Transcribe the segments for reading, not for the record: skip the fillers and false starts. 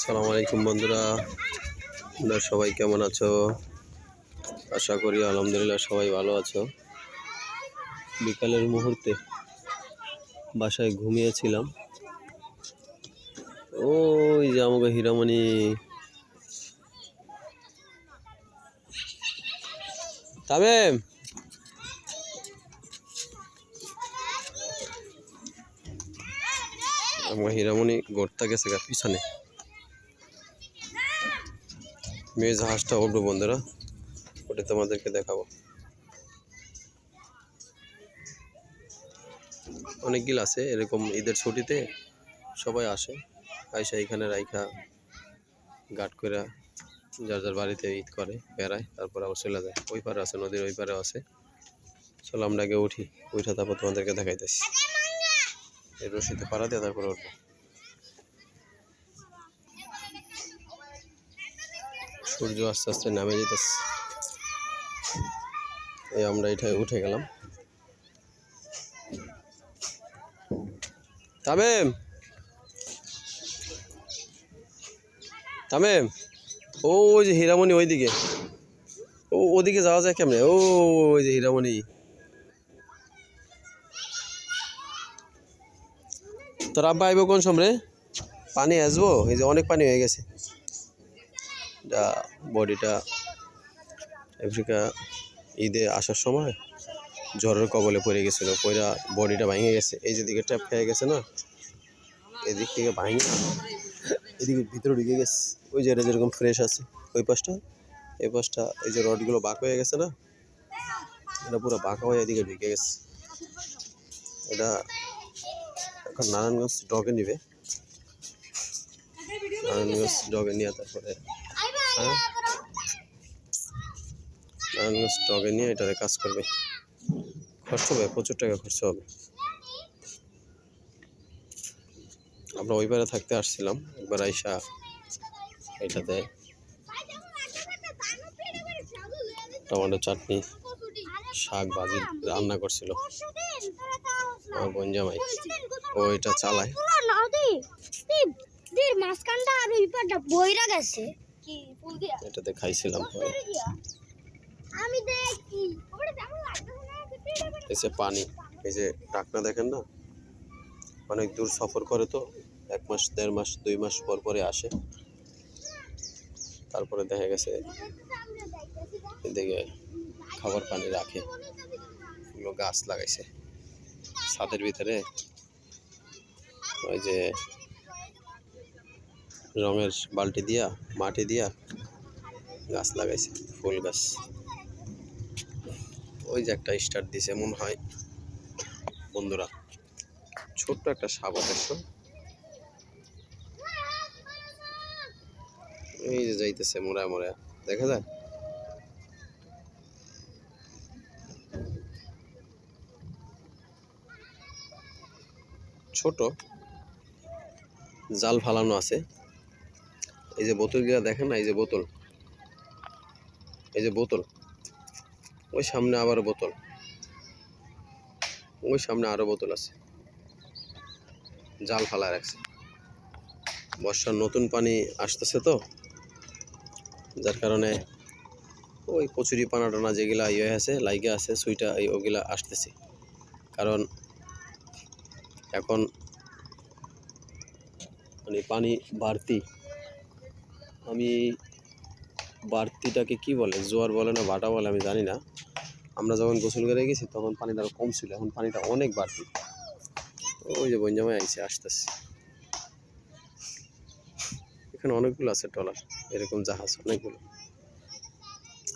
আসসালামু আলাইকুম বন্ধুরা, তোমরা সবাই কেমন আছো? আশা করি আলহামদুলিল্লাহ সবাই ভালো আছো। বিকালের মুহূর্তে বাসায় ঘুমিয়েছিলাম। ওই যে আমাকে হীরামণি, তামিম আমার হীরামণি গড়তে গেছে গা পিছনে। মেয়ে জাহাজটা উঠবো বন্ধুরা, ওটা তোমাদেরকে দেখাবো। অনেকগুলো আছে এরকম, ঈদের ছুটিতে সবাই আসে, আইসা এখানে রাইখা গাট করে যার যার বাড়িতে ঈদ করে, বেড়ায়, তারপর আবার চলে যায়। ওই পারে আছে, নদীর ওই পারেও আছে। চলো আমরা আগে উঠি, উঠা তারপর তোমাদেরকে দেখাইতেছি। এই রশিতে পাড়া দিয়ে তারপরে উঠবো। সূর্য আস্তে আস্তে নামে যেতেছে। এই আমরা এটাই উঠে গেলাম। তামিম তামিম ওই যে হীরামণি ওইদিকে, ওদিকে যাওয়া যায় কেমনে? ওই যে হীরামণি। তোর আব্বা আইব কোন সময়? পানি আসবো, এই যে অনেক পানি হয়ে গেছে। বডিটা আফ্রিকা ঈদে আসার সময় জ্বরের কবলে পড়ে গেছিল, পড়া বডিটা ভেঙে গেছে। এই যে দিকে ট্যাপ খেয়ে গেছে না, এদিক থেকে ভাঙে এদিকে ভিতরে ঢুকে গেছে। ওই যে এটা যেরকম ফ্রেশ আছে ওই পাশটা, এই পাশটা এই যে রডগুলো বাঁক হয়ে গেছে না, এটা পুরো বাঁকা হয়ে এদিকে ঢুকে গেছে। এটা এখন নারায়ণগঞ্জ ডগে নিবে, নারায়ণগঞ্জ ডগে নিয়ে তারপরে নারায়ণগঞ্জ ডগে নিয়ে এটারে কাজ করবে। খরচ হবে, প্রচুর টাকা খরচ হবে। আমরা ওই পারে থাকতে আসছিলাম, একবার আইসা এটাতে টমেটো চাটনি, শাক ভাজি রান্না করছিল আমার বনজামাই। ও এটা চালায়। এটাতে খাইছিলাম। এই যে পানি, এই যে ঢাকনা দেখেন না, অনেক দূর সফর করে তো, 1 মাস 1.5 মাস 2 মাস পর পরে আসে। তারপরে দেখা গেছে এদিকে খাবার পানি রাখে। এগুলো গাছ লাগাইছে ছাদের ভিতরে, ওই যে রঙের বালতি দিয়া মাটি দিয়া গাছ লাগাইছে, ফুল গাছ। ওই যে একটা স্টার্ট দিছে মনে হয় বন্ধুরা, ছোট্ট একটা সাপ অবশ্য। এই যে যাইতেছে মোড়া মোড়া, দেখা যায়। ছোট জাল ফালানো আছে। এই যে বোতলগুলা দেখেন না, এই যে বোতল, এই যে বোতল, ওই সামনে আবার বোতল, ওই সামনে আরো বোতল আছে, জাল ফালা রাখছে। বর্ষার নতুন পানি আসতেছে তো, যার কারণে ওই কচুরি পানা টানা যেগুলা ইয়ে আছে লাইগে আছে সুইটা, ওগুলা আসতেছে। কারণ এখন মানে পানি বাড়তি, আমি বাড়তিটাকে কি বলে, জোয়ার বলে না ভাটা বলে আমি জানি না। আমরা যখন গোসল করে গেছি তখন পানিটা আরো কম ছিল, এখন পানিটা অনেক বাড়তি। ওই যে বনজামাই আইসে, আসতেছে। এখানে অনেকগুলো আছে ট্রলার, এরকম জাহাজ অনেকগুলো।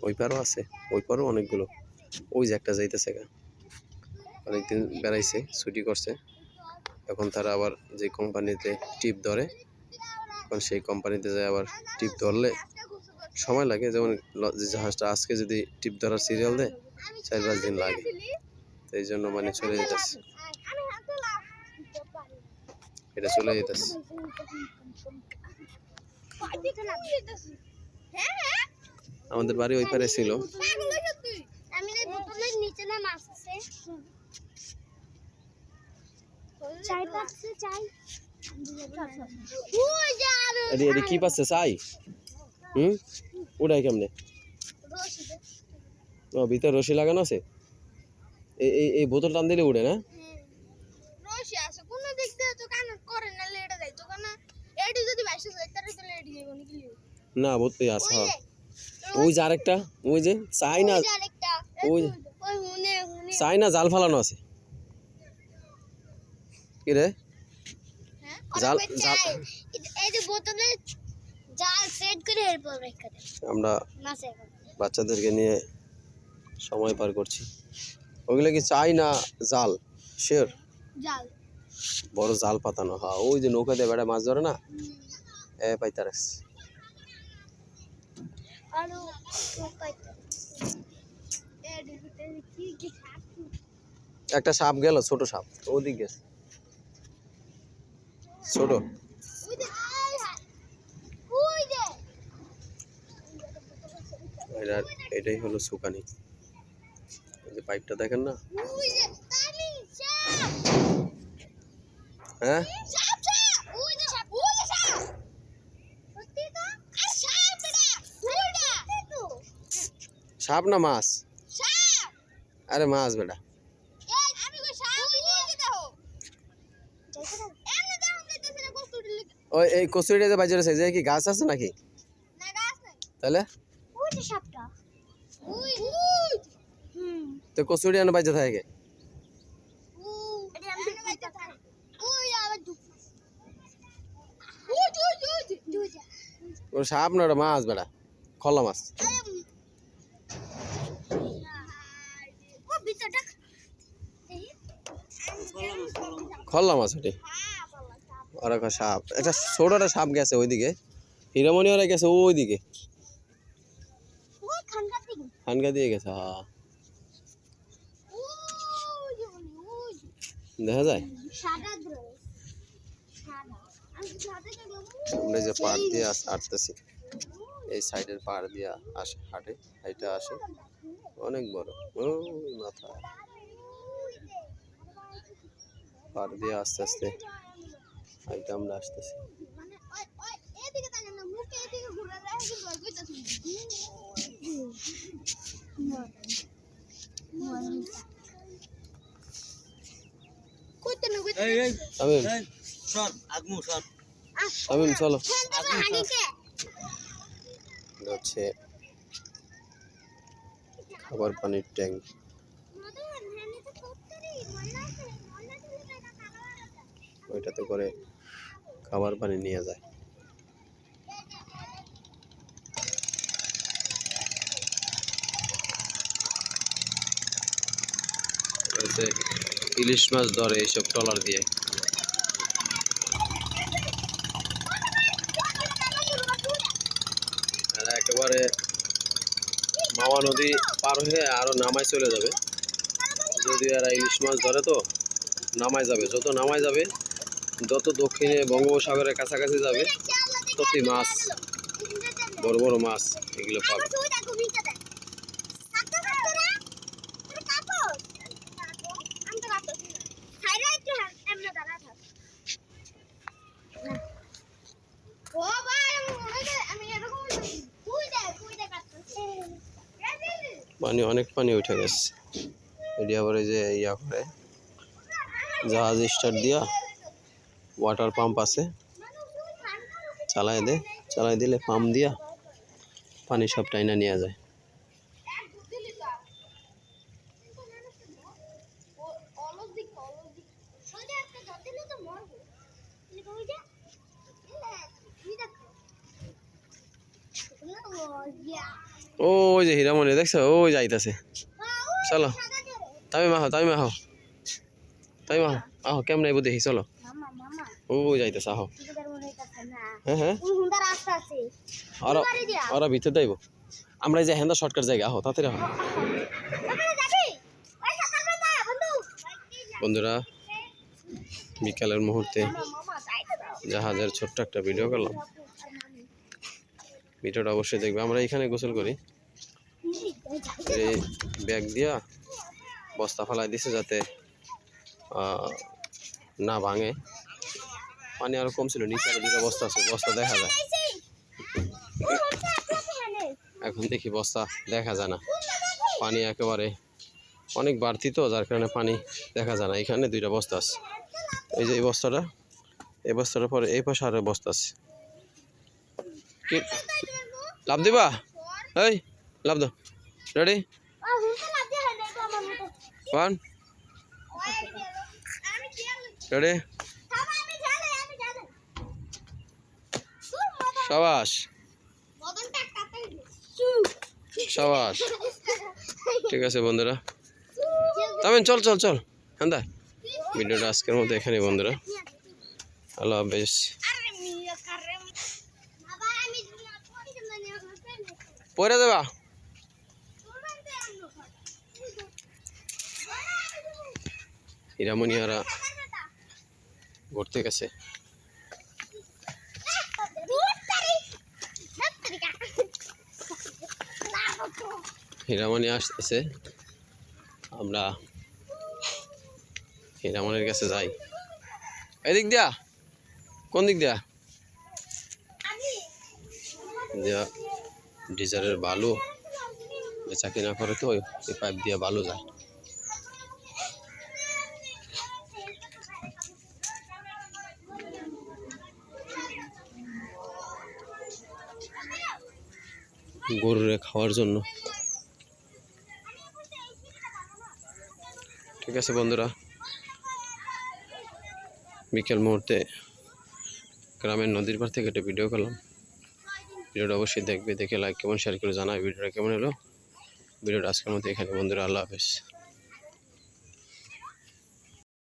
ওই পারও আছে, ওই পারও অনেকগুলো। ওই যে একটা যাইতেছে গা, অনেকদিন বেড়াইছে, ছুটি করছে, এখন তারা আবার যে কোম্পানিতে টিপ ধরে, এখন সেই কোম্পানিতে যায়। আবার টিপ ধরলে সময় লাগে, যেমন যে জাহাজটা আজকে যদি টিপ ধরার সিরিয়াল দেয় 4-5 দিন লাগে। এই জন্য মানে চলে যেতেছে, এটা চলে যেতেছে। আমাদের বাড়ি ওই পারে ছিল। এটি কি পাচ্ছে চাই উড়াই কেমনে ও ভিতরে রশি লাগানো আছে এই বোতল টান দিলে উড়ে না রশি আছে কোন দিক দিয়ে তো কান করে না লেটা যাইতো কারণ এডি যদি বাইসে যায় তাহলে তো লেডি যাইবো নাকি না বলতে আছে ওই যে আরেকটা ওই যে চাই না ওই ওই হুনে হুনে চাই না জাল ফালানো আছে কি রে হ্যাঁ জাল জাল এই যে বোতলে জাল সেট করে এরপর রেখে দে আমরা মাছে বাচ্চাদেরকে নিয়ে সময় পার করছি ওগুলো কি চাই না জাল শের জাল বড় জাল পাতানো হ্যাঁ ওই যে নৌকা দিয়ে বেড়া মাছ ধরে না এ পাইতার আর পাইতে এডি ভিতরে কি সাপ একটা সাপ গেল ছোট সাপ ওদিক গেছে ছোট ওই যে ওই যে এটাই হলো সুকানি এই যে পাইপটা দেখেন না ওই যে তালি সাপ হ্যাঁ সাপ সাপ ওই যে সাপ সত্যি তো আর সাপ বেটা ওইটা তো সাপ না মাছ সাপ আরে মাছ বেটা এই আমি কই সাপ ওই যে দেখো এমনে দেখো যাইতেছে না কষ্টুটি ওই এই কচুরিটা যে বাজারে আছে যে কি গাছ আছে নাকি না গাছ নাই তাহলে ওই যে সাপটা ওই তো কচুরি আনে বাজে থাকে এটা আমি বাইতে থাকি ওই আবার দুপ ওই ওর সাপ না ওটা মাছ বেটা খলা মাছ ও ভিতরটা খলা মাছ ওটি ওরা কয় সাপ একটা ছোট একটা সাপ গেছে ওইদিকে হীরামণি ওরা গেছে ওইদিকে ওই খানকা থেকে হানগা দিয়ে গেছে হ্যাঁ দেখা যায় সাদা দ্রয় সাদা আমি সাদা দেখলাম আমরা যে পাড় দিয়ে হাঁটতেছি এই সাইডের পাড় দিয়ে আসে হাঁটে এটা আসে অনেক বড় ওই মাথা পাড় দিয়ে আস্তে আস্তে হাইটা আমরা আসতেছি মানে ওই এদিকে তাকান না মুখে এদিকে ঘুরে যায় কিন্তু আর কইতাছি কইতে না কইতে এই তামিম এই সর আগমু সর তামিম চলো হানিকে এটা হচ্ছে খাবার পানির ট্যাঙ্ক মদন হানিতে কত্তরি মল্লা আছে মল্লা তুই টাকা কালো ওইটাতে করে খাবার পানি নিয়ে যায় এতে ইলিশ মাছ ধরে এইসব ট্রলার দিয়ে আর একেবারে মাওয়া নদী পার হয়ে আরো নামায় চলে যাবে যদি এরা ইলিশ মাছ ধরে তো নামায় যাবে যত নামায় যাবে যত দক্ষিণে বঙ্গোপসাগরের কাছাকাছি যাবে ততই মাছ বড় বড় মাছ এগুলো পাবে তুই দেখো ভিতরে দেখ কাটো কাটো রে তুই কাটো আমি তো কাটো খাইরা একটু এমনে দাঁড়া থাক ও ভাই আমি এরকম তুই দেখ কাটো পানি অনেক পানি উঠে গেছে এটি আবার এই যে ইয়া করে জাহাজ স্টার্ট দিয়া ওয়াটার পাম্প আছে চালাই দিলে পাম্প দিয়া পানি সব টাইনা নিয়ে যায় ওই যে হীরামণি দেখছো ওই যাইতাছে চলো তামিম আহো কেমন আইবো দেখি চলো ওই যাইতাছে আহো হ্যাঁ হ্যাঁ ওরা ওরা ভিতর যাইব আমরা এই যে হেন্দা শর্টকাট জায়গা আহো তাড়াতাড়ি আহো বন্ধুরা বিকালের মুহূর্তে জাহাজের ছোট্ট একটা ভিডিও করলাম ভিডিওটা অবশ্যই দেখবে আমরা এখানে গোসল করি এই ব্যাগ দিয়া বস্তা ফেলাই দিছে যাতে না ভাঙে পানি আরো কম ছিল, নিচে আরো দুটো বস্তা আছে, বস্তা দেখা যায়। এখন দেখি বস্তা দেখা যায় না, পানি একেবারে অনেক বাড়তি তো, যার কারণে পানি দেখা যায় না। এখানে দুইটা বস্তা আছে, এই যে এই বস্তাটা, এই বস্তাটার পরে এই পাশে আরো বস্তা আছে। কি লাভ দিবা? এই লাভ দাও। রেডি, 1 রেডি, সাবাস সাবাস। ঠিক আছে বন্ধুরা, তামিন চল চল চল। হ্যাঁ, ভিডিওটা আজকের মতো এখানে বন্ধুরা, আল্লাহ হাফেজ। পরে দেবা হীরামণিয়ারা ঘুরতে গেছে। হীরামণি আসতেছে, আমরা হীরামণির কাছে যাই। এদিক দিয়া, কোন দিক দিয়া? দিয়া ডিজারের বালু বেচা কিনা করে, তো এই পাইপ দিয়ে বালু যায়। গরুরে খাওয়ার জন্য। ঠিক আছে বন্ধুরা, বিকেল মুহূর্তে গ্রামের নদীর পাড় থেকে একটা ভিডিও করলাম। ভিডিওটা অবশ্যই দেখবে, দেখে লাইক কমেন্ট শেয়ার করে জানাই ভিডিওটা কেমন হলো। ভিডিওটা আজকের মতো এখানে বন্ধুরা, আল্লাহ হাফেজ।